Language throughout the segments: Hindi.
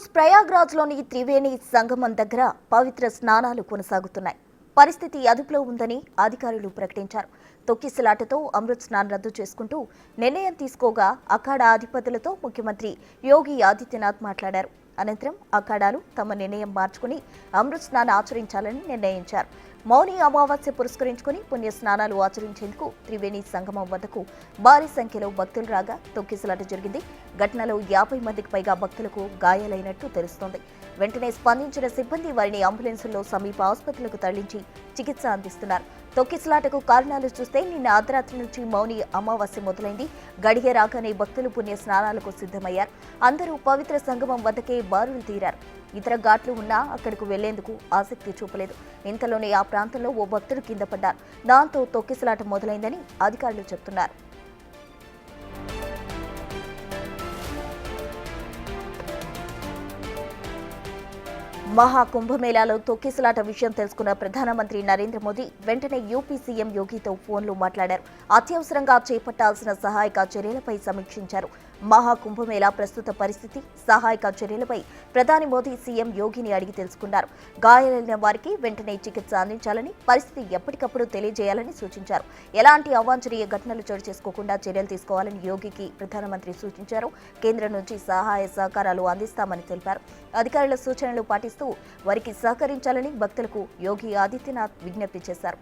రోజు ప్రయాగ్రాజ్లోని త్రివేణి సంగమం దగ్గర పవిత్ర స్నానాలు కొనసాగుతున్నాయి. పరిస్థితి అదుపులో ఉందని అధికారులు ప్రకటించారు. తొక్కిసలాటతో అమృత్ స్నాన్ రద్దు చేసుకుంటూ నిర్ణయం తీసుకోగా అఖాడా అధిపతులతో ముఖ్యమంత్రి యోగి ఆదిత్యనాథ్ మాట్లాడారు. అనంతరం అఖాడాలు తమ నిర్ణయం మార్చుకుని అమృత్ స్నాన్ ఆచరించాలని నిర్ణయించారు. మౌని అమావాస్య పురస్కరించుకుని పుణ్య స్నానాలు ఆచరించేందుకు త్రివేణి సంగమం వద్దకు భారీ సంఖ్యలో భక్తులు రాగా తొక్కిసలాట జరిగింది. ఘటనలో 50 మందికి పైగా భక్తులకు గాయాలైనట్టు తెలుస్తోంది. వెంటనే స్పందించిన సిబ్బంది వారిని అంబులెన్సుల్లో సమీప ఆసుపత్రులకు తరలించి చికిత్స అందిస్తున్నారు. తొక్కిసలాటకు కారణాలు చూస్తే నిన్న అర్ధరాత్రి నుంచి మౌని అమావాస్య మొదలైంది. గడియ రాగానే భక్తులు పుణ్య స్నానాలకు సిద్ధమయ్యారు. అందరూ పవిత్ర సంగమం వద్దకే బారులు తీరారు. ఇతర ఘాట్లు ఉన్నా అక్కడకు వెళ్లేందుకు ఆసక్తి చూపలేదు. ఇంతలోనే ఆ ప్రాంతంలో ఓ భక్తుడు కింద పడ్డారు. దాంతో తొక్కిసలాట మొదలైందని అధికారులు చెబుతున్నారు. మహాకుంభమేళాలో తొక్కిసలాట విషయం తెలుసుకున్న ప్రధానమంత్రి నరేంద్ర మోదీ వెంటనే యూపీ సీఎం యోగితో ఫోన్లో మాట్లాడారు. అత్యవసరంగా చేపట్టాల్సిన సహాయక చర్యలపై సమీక్షించారు. మహాకుంభమేళా ప్రస్తుత పరిస్థితి, సహాయక చర్యలపై ప్రధాని మోదీ సీఎం యోగిని అడిగి తెలుసుకున్నారు. గాయాలైన వారికి వెంటనే చికిత్స అందించాలని, పరిస్థితి ఎప్పటికప్పుడు తెలియజేయాలని సూచించారు. ఎలాంటి అవాంఛనీయ ఘటనలు చోటు చేసుకోకుండా చర్యలు తీసుకోవాలని యోగికి ప్రధానమంత్రి సూచించారు. కేంద్రం నుంచి సహాయ సహకారాలు అందిస్తామని తెలిపారు. అధికారుల సూచనలు పాటిస్తూ వారికి సహకరించాలని భక్తులకు యోగి ఆదిత్యనాథ్ విజ్ఞప్తి చేశారు.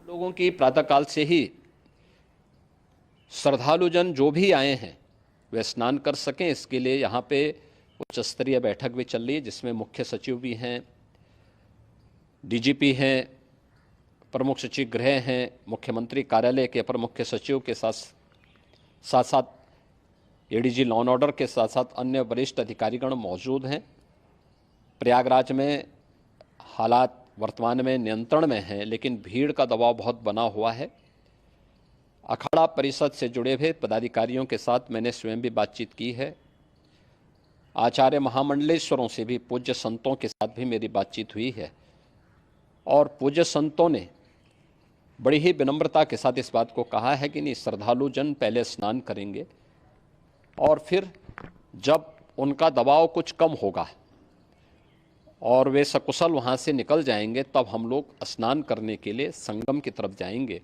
लोगों की प्रातःकाल से ही श्रद्धालुजन जो भी आए हैं वे स्नान कर सकें, इसके लिए यहाँ पे उच्च स्तरीय बैठक भी चल रही है, जिसमें मुख्य सचिव भी हैं, डीजीपी हैं, प्रमुख सचिव गृह हैं, मुख्यमंत्री कार्यालय के अपर मुख्य सचिव के साथ साथ एडीजी लॉ एंड ऑर्डर के साथ साथ अन्य वरिष्ठ अधिकारीगण मौजूद हैं। प्रयागराज में हालात वर्तमान में नियंत्रण में हैं, लेकिन भीड़ का दबाव बहुत बना हुआ है। अखाड़ा परिषद से जुड़े हुए पदाधिकारियों के साथ मैंने स्वयं भी बातचीत की है। आचार्य महामंडलेश्वरों से भी, पूज्य संतों के साथ भी मेरी बातचीत हुई है और पूज्य संतों ने बड़ी ही विनम्रता के साथ इस बात को कहा है कि नहीं, श्रद्धालु जन पहले स्नान करेंगे और फिर जब उनका दबाव कुछ कम होगा और वे सकुशल वहाँ से निकल जाएंगे, तब हम लोग स्नान करने के लिए संगम की तरफ जाएंगे।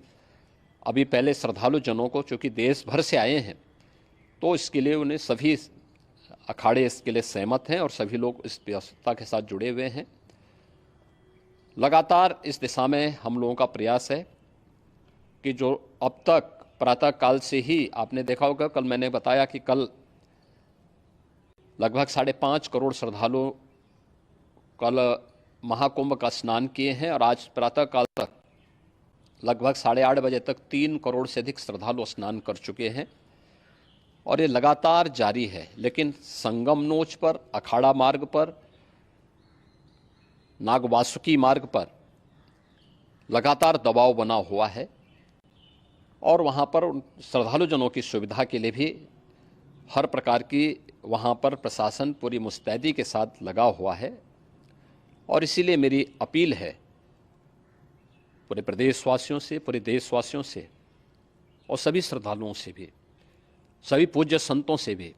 अभी पहले श्रद्धालु जनों को, चूँकि देश भर से आए हैं, तो इसके लिए उन्हें सभी अखाड़े इसके लिए सहमत हैं और सभी लोग इस व्यवस्था के साथ जुड़े हुए हैं। लगातार इस दिशा में हम लोगों का प्रयास है कि जो अब तक प्रातःकाल से ही आपने देखा होगा, कल मैंने बताया कि कल लगभग 5.5 करोड़ श्रद्धालु कल महाकुंभ का स्नान किए हैं और आज प्रातःकाल तक लगभग 8:30 बजे तक 3 करोड़ से अधिक श्रद्धालु स्नान कर चुके हैं और ये लगातार जारी है। लेकिन संगम नोच पर, अखाड़ा मार्ग पर, नागवासुकी मार्ग पर लगातार दबाव बना हुआ है और वहाँ पर श्रद्धालु जनों की सुविधा के लिए भी हर प्रकार की वहाँ पर प्रशासन पूरी मुस्तैदी के साथ लगा हुआ है। और इसीलिए मेरी अपील है पूरे प्रदेशवासियों से, पूरे देशवासियों से और सभी श्रद्धालुओं से भी, सभी पूज्य संतों से भी,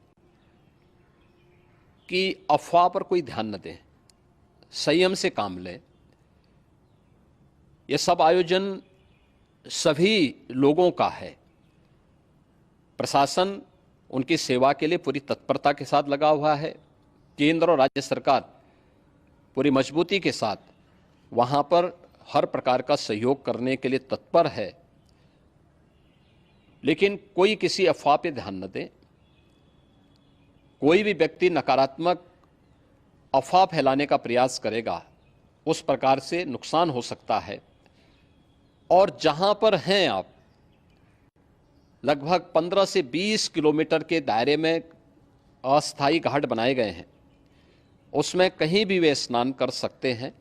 कि अफवाह पर कोई ध्यान न दें, संयम से काम लें। ये सब आयोजन सभी लोगों का है। प्रशासन उनकी सेवा के लिए पूरी तत्परता के साथ लगा हुआ है। केंद्र और राज्य सरकार पूरी मजबूती के साथ वहाँ पर हर प्रकार का सहयोग करने के लिए तत्पर है। लेकिन कोई किसी अफवाह पे ध्यान न दे। कोई भी व्यक्ति नकारात्मक अफवाह फैलाने का प्रयास करेगा, उस प्रकार से नुकसान हो सकता है। और जहाँ पर हैं आप, लगभग 15 से 20 किलोमीटर के दायरे में अस्थायी घाट बनाए गए हैं, उसमें कहीं भी वे स्नान कर सकते हैं।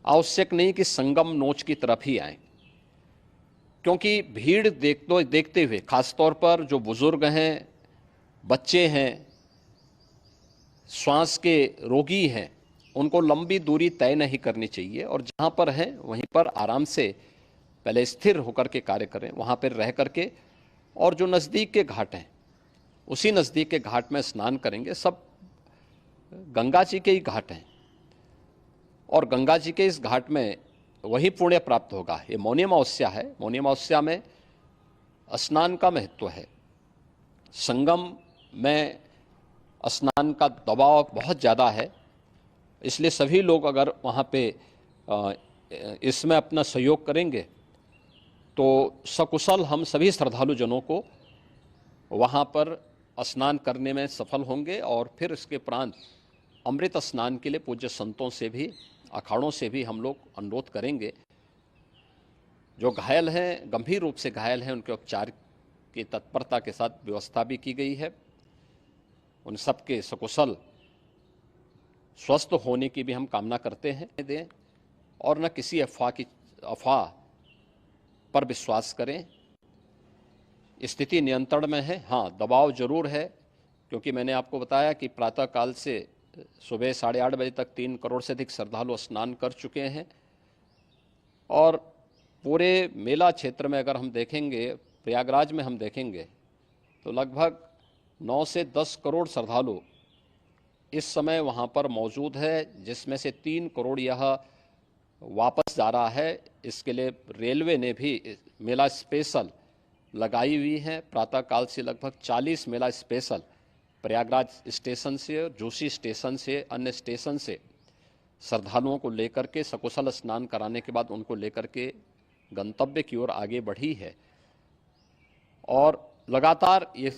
आवश्यक नहीं कि संगम नोच की तरफ ही आएं, क्योंकि भीड़ देखते हुए, खासतौर पर जो बुजुर्ग हैं, बच्चे हैं, श्वास के रोगी हैं, उनको लंबी दूरी तय नहीं करनी चाहिए और जहाँ पर हैं वहीं पर आराम से पहले स्थिर होकर के कार्य करें, वहाँ पर रह करके, और जो नज़दीक के घाट हैं उसी नज़दीक के घाट में स्नान करेंगे। सब गंगा जी के ही घाट हैं और गंगा जी के इस घाट में वही पुण्य प्राप्त होगा। ये मौनी अमावस्या है, मौनी अमावस्या में स्नान का महत्व है। संगम में स्नान का दबाव बहुत ज़्यादा है, इसलिए सभी लोग अगर वहाँ पे इसमें अपना सहयोग करेंगे तो सकुशल हम सभी श्रद्धालु जनों को वहाँ पर स्नान करने में सफल होंगे और फिर इसके उपरांत अमृत स्नान के लिए पूज्य संतों से भी, अखाड़ों से भी हम लोग अनुरोध करेंगे। जो घायल हैं, गंभीर रूप से घायल हैं, उनके उपचार की तत्परता के साथ व्यवस्था भी की गई है। उन सबके सकुशल स्वस्थ होने की भी हम कामना करते हैं और न किसी अफवाह पर विश्वास करें। स्थिति नियंत्रण में है। हाँ, दबाव जरूर है, क्योंकि मैंने आपको बताया कि प्रातःकाल से सुबह 8:30 बजे तक 3 करोड़ से अधिक श्रद्धालु स्नान कर चुके हैं और पूरे मेला क्षेत्र में अगर हम देखेंगे, प्रयागराज में हम देखेंगे तो लगभग 9 से 10 करोड़ श्रद्धालु इस समय वहाँ पर मौजूद है, जिसमें से 3 करोड़ यह वापस जा रहा है। इसके लिए रेलवे ने भी मेला स्पेशल लगाई हुई है। प्रातःकाल से लगभग 40 मेला स्पेशल प्रयागराज स्टेशन से, जोशी स्टेशन से, अन्य स्टेशन से श्रद्धालुओं को लेकर के सकुशल स्नान कराने के बाद उनको लेकर के गंतव्य की ओर आगे बढ़ी है और लगातार ये